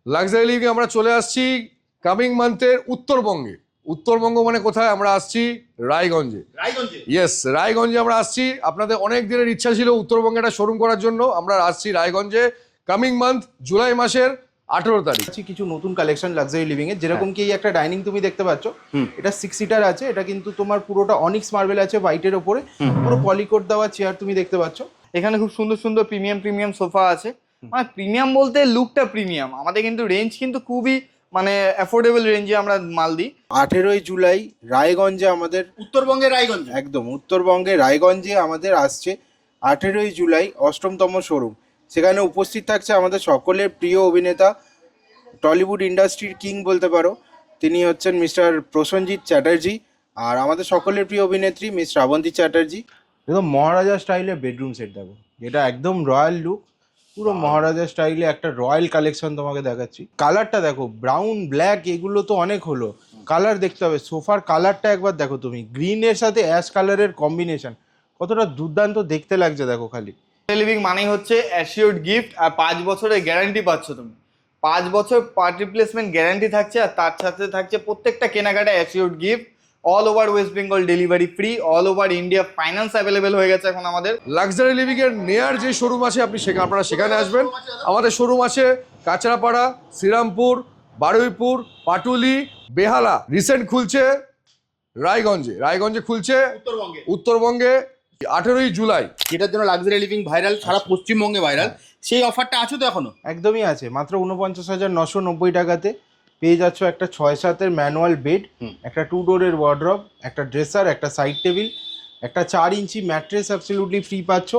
Luxury living আমরা চলে আসছি কামিং মান্থের উত্তরবঙ্গে। উত্তরবঙ্গ মানে কোথায়? আমরা আসছি রায়গঞ্জে। ইয়েস, রায়গঞ্জে আমরা আসছি। আপনাদের অনেক দিনের ইচ্ছা ছিল উত্তরবঙ্গে একটা শোরুম করার জন্য। আমরা আসছি রায়গঞ্জে কামিং মান্থ জুলাই মাসের 18 তারিখ। কিছু নতুন কালেকশন লাক্সারি লিভিং এর, যেরকম কি একটা ডাইনিং তুমি দেখতে পাচ্ছ, এটা 6 সিটার আছে। এটা কিন্তু তোমার পুরোটা অনিক্স মার্বেল আছে হোয়াইটের ওপরে, পুরো পলিকোড দেওয়া চেয়ার তুমি দেখতে পাচ্ছ। এখানে খুব সুন্দর সুন্দর প্রিমিয়াম সোফা আছে। মানে প্রিমিয়াম বলতে লুকটা প্রিমিয়াম। আমাদের কিন্তু রেঞ্জ কিন্তু খুবই মানে অ্যাফোর্ডেবল রেঞ্জে আমরা মাল দিই। 18ই জুলাই রায়গঞ্জে আমাদের, উত্তরবঙ্গে রায়গঞ্জ, একদম উত্তরবঙ্গে রায়গঞ্জে আমাদের আসছে 18ই জুলাই 8তম শোরুম। সেখানে উপস্থিত থাকছে আমাদের সকলের প্রিয় অভিনেতা, টলিউড ইন্ডাস্ট্রির কিং বলতে পারো, তিনি হচ্ছেন মিস্টার প্রসেনজিৎ চ্যাটার্জি। আর আমাদের সকলের প্রিয় অভিনেত্রী মিস শ্রাবন্তী চ্যাটার্জি। একদম মহারাজা স্টাইলে বেডরুম সেট দেখো, যেটা একদম রয়্যাল লুক, পুরো মহারাজা স্টাইলে একটা রয়্যাল কালেকশন তোমাকে দেখাচ্ছি। কালারটা দেখো, ব্রাউন ব্ল্যাক এগুলো তো অনেক হলো, কালার দেখতে হবে। সোফার কালারটা একবার দেখো তুমি, গ্রিনের সাথে অ্যাশ কালারের কম্বিনেশন কতটা দুর্দান্ত দেখতে লাগছে দেখো খালি। লিভিং মানেই হচ্ছে অ্যাসিওর্ড গিফট, আর 5 বছরের গ্যারান্টি পাচ্ছ তুমি। 5 বছর পার্ট রিপ্লেসমেন্ট গ্যারান্টি থাকছে, আর তার সাথে থাকছে প্রত্যেকটা কেনাকাটা assured gift. All over West Bengal delivery free, all over India finance available হয়ে গেছে এখন আমাদের। লাক্সারি লিভিং এর নেয়ার যে শোরুম আছে আপনারা সেখানে আসবেন। আমাদের শোরুম আছে কাঁচরাপাড়া, শ্রীরামপুর, বারুইপুর, পাটুলি, বেহালা। রিসেন্ট খুলছে রায়গঞ্জে খুলছে উত্তরবঙ্গে 18ই জুলাই। যেটার জন্য লাক্সারি লিভিং ভাইরাল, সারা পশ্চিমবঙ্গে ভাইরাল, সেই অফারটা আছে তো এখনো? একদমই আছে, মাত্র 49,990 টাকাতে পেয়ে যাচ্ছ একটা 6-7-এর ম্যানুয়াল বেড, একটা 2 ডোরের ওয়ার্ড্রব, একটা ড্রেসার, একটা সাইড টেবিল, একটা 4 ইঞ্চি ম্যাট্রেস অ্যাবসলিউটলি ফ্রি পাচ্ছ।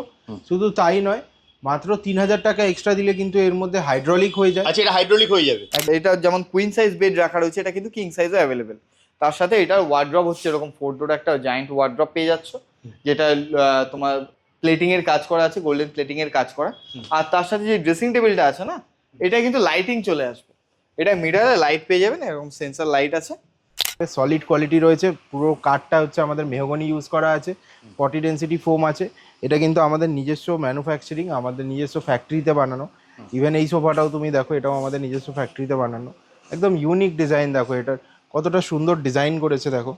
শুধু তাই নয়, মাত্র 3,000 টাকা এক্সট্রা দিলে কিন্তু এর মধ্যে হাইড্রোলিক হয়ে যায়। আচ্ছা, এটা হাইড্রোলিক হয়ে যাবে? এটা যেমন কুইন সাইজ বেড রাখা রয়েছে, এটা কিন্তু কিং সাইজও অ্যাভেলেবেল। তার সাথে এটার ওয়ার্ড্রব হচ্ছে এরকম 4 ডোর একটা জায়ান্ট ওয়ার্ড্রব পেয়ে যাচ্ছ, যেটা তোমার প্লেটিং এর কাজ করা আছে, গোল্ডেন প্লেটিং এর কাজ করা। আর তার সাথে যে ড্রেসিং টেবিলটা আছে না, এটা কিন্তু লাইটিং চলে আসবে। এটা মিটারে লাইট পেয়ে যাবেন, এরকম সেন্সর লাইট আছে। সলিড কোয়ালিটি রয়েছে, পুরো কাঠটা হচ্ছে আমাদের মেহগনি ইউজ করা আছে, 40 ডেন্সিটি ফোম আছে। এটা কিন্তু আমাদের নিজস্ব ম্যানুফ্যাকচারিং, আমাদের নিজস্ব ফ্যাক্টরিতে বানানো। ইভেন এই সোফাটাও তুমি দেখো, এটাও আমাদের নিজস্ব ফ্যাক্টরিতে বানানো। একদম ইউনিক ডিজাইন দেখো, এটার কতটা সুন্দর ডিজাইন করেছে দেখো।